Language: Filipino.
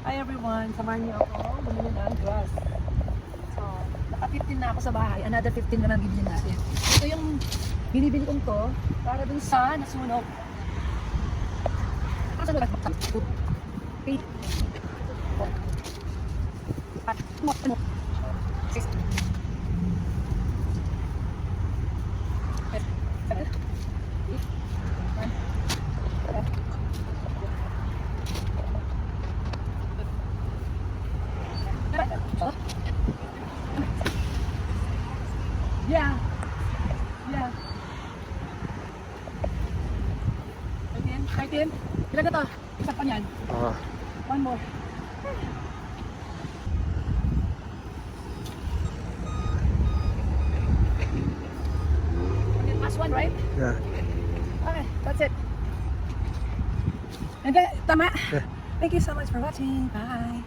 Hi everyone, samahan niyo ako bumili ng grass. So, naka-15 na ako sa bahay. Another 15 na lang bibili natin. Ito yung binibili kong to para dun sa nasunog. Yeah. Yeah. 13. Ilan na to? Isa pa niyan. One more. Last one, right? Yeah. Okay, that's it. And then, tama. Yeah. Thank you so much for watching. Bye.